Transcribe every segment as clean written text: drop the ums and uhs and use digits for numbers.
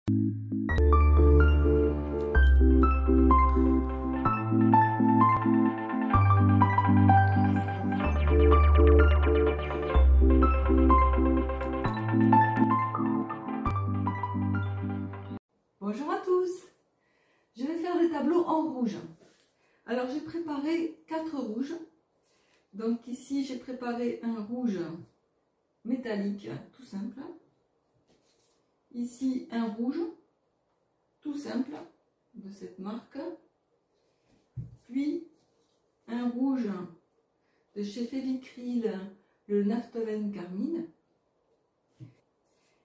Bonjour à tous, je vais faire des tableaux en rouge. Alors j'ai préparé 4 rouges. Donc ici j'ai préparé un rouge métallique tout simple. Ici un rouge tout simple de cette marque. Puis un rouge de chez Févicryl, le Naphtholène Carmine.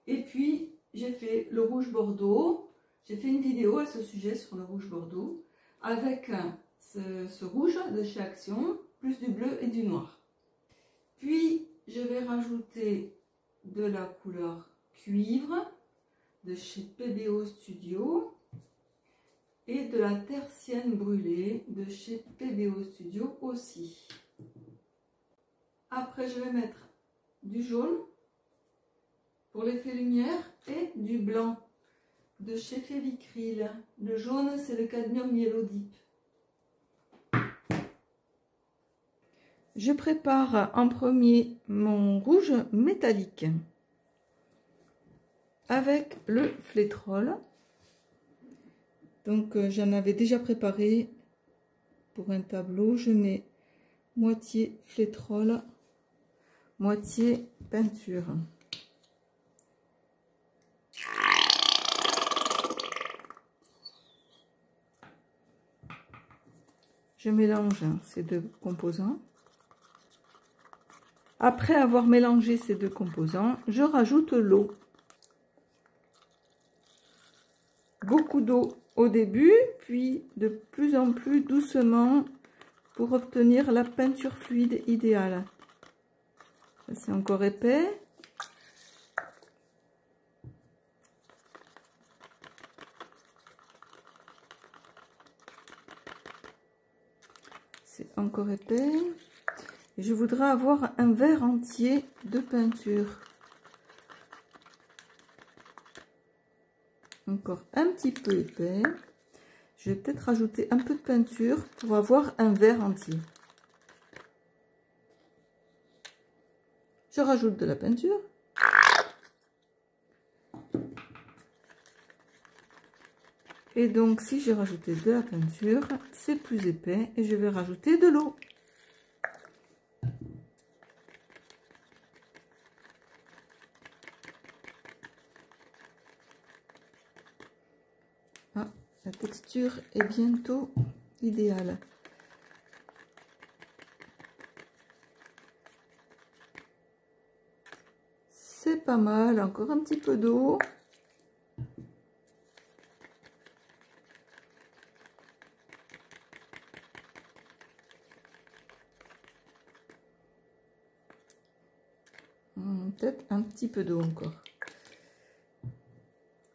Et puis j'ai fait le rouge bordeaux. J'ai fait une vidéo à ce sujet sur le rouge bordeaux avec ce rouge de chez Action, plus du bleu et du noir. Puis je vais rajouter de la couleur cuivre de chez PBO Studio et de la tertienne brûlée de chez PBO Studio aussi. Après je vais mettre du jaune pour l'effet lumière et du blanc de chez Févicryl. Le jaune, c'est le cadmium Yellow Deep. Je prépare en premier mon rouge métallique avec le flétrol. Donc j'en avais déjà préparé pour un tableau. Je mets moitié flétrol, moitié peinture. Je mélange ces deux composants. Après avoir mélangé ces deux composants, je rajoute l'eau. Beaucoup d'eau au début, puis de plus en plus doucement pour obtenir la peinture fluide idéale. C'est encore épais. C'est encore épais. Je voudrais avoir un verre entier de peinture. Encore un petit peu épais. Je vais peut-être rajouter un peu de peinture pour avoir un verre entier. Je rajoute de la peinture. Et donc si j'ai rajouté de la peinture, c'est plus épais et je vais rajouter de l'eau. Ah, la texture est bientôt idéale. C'est pas mal, encore un petit peu d'eau. Peut-être un petit peu d'eau encore.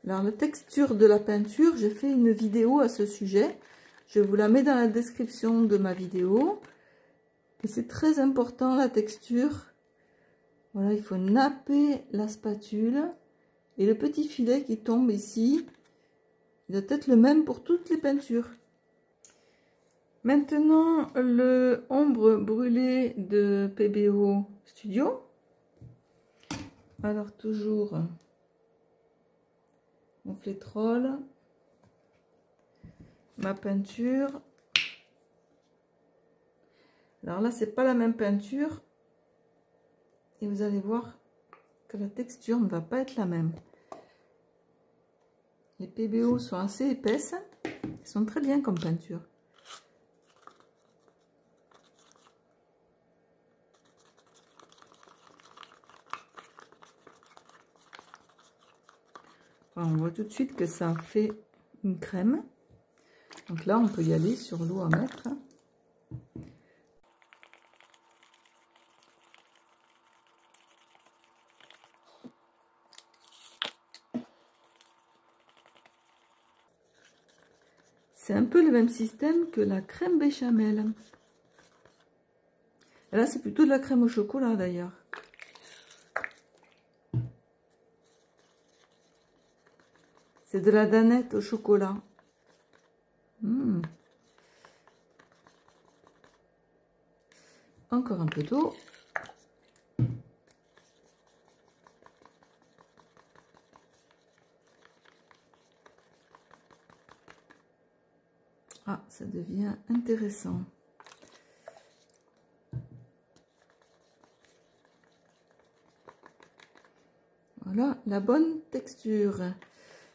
Alors la texture de la peinture, j'ai fait une vidéo à ce sujet. Je vous la mets dans la description de ma vidéo. Et c'est très important la texture. Voilà, il faut napper la spatule. Et le petit filet qui tombe ici, il doit être le même pour toutes les peintures. Maintenant, le ombre brûlée de PBO Studio. Alors toujours mon flétrol, ma peinture. Alors là, c'est pas la même peinture et vous allez voir que la texture ne va pas être la même. Les PBO sont assez épaisses, ils sont très bien comme peinture. On voit tout de suite que ça fait une crème. Donc là, on peut y aller sur l'eau à mettre. C'est un peu le même système que la crème béchamel. Et là, c'est plutôt de la crème au chocolat d'ailleurs. C'est de la danette au chocolat. Encore un peu d'eau. Ah, ça devient intéressant. Voilà la bonne texture.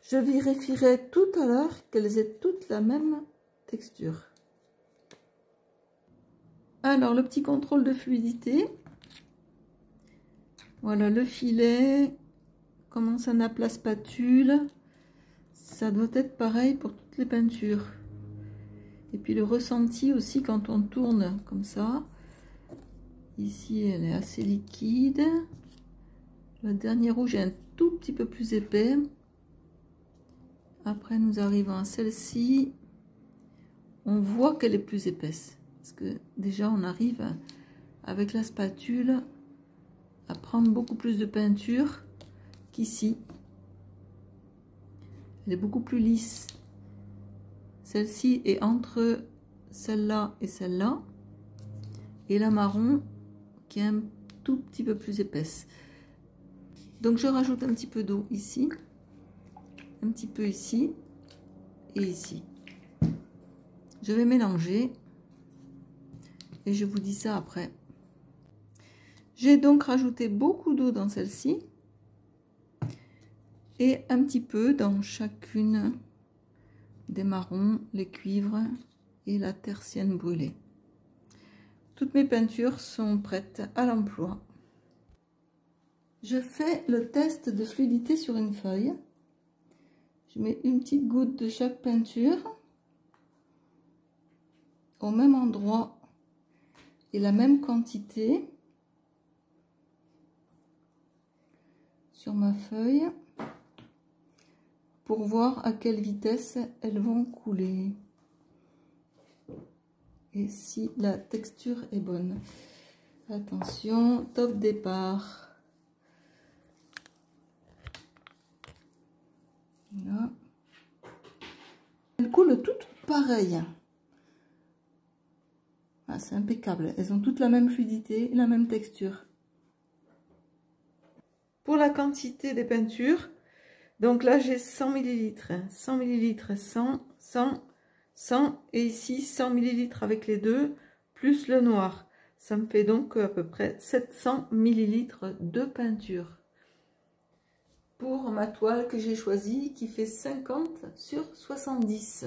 Je vérifierai tout à l'heure qu'elles aient toutes la même texture. Alors, le petit contrôle de fluidité. Voilà, le filet. Comment ça nappe la spatule. Ça doit être pareil pour toutes les peintures. Et puis le ressenti aussi quand on tourne comme ça. Ici, elle est assez liquide. Le dernier rouge est un tout petit peu plus épais. Après, nous arrivons à celle-ci. On voit qu'elle est plus épaisse. Parce que déjà, on arrive avec la spatule à prendre beaucoup plus de peinture qu'ici. Elle est beaucoup plus lisse. Celle-ci est entre celle-là et celle-là. Et la marron qui est un tout petit peu plus épaisse. Donc je rajoute un petit peu d'eau ici. Un petit peu ici. Et ici. Je vais mélanger. Et je vous dis ça après. J'ai donc rajouté beaucoup d'eau dans celle-ci. Et un petit peu dans chacune des marrons, les cuivres et la tertienne brûlée. Toutes mes peintures sont prêtes à l'emploi. Je fais le test de fluidité sur une feuille. Je mets une petite goutte de chaque peinture au même endroit et la même quantité sur ma feuille pour voir à quelle vitesse elles vont couler et si la texture est bonne. Attention, top départ. Là. Elles coulent toutes pareilles. Ah, c'est impeccable. Elles ont toutes la même fluidité, la même texture. Pour la quantité des peintures, donc là j'ai 100 ml, 100 ml, 100, 100, 100 et ici 100 ml avec les deux, plus le noir. Ça me fait donc à peu près 700 ml de peinture. Pour ma toile que j'ai choisie qui fait 50 sur 70.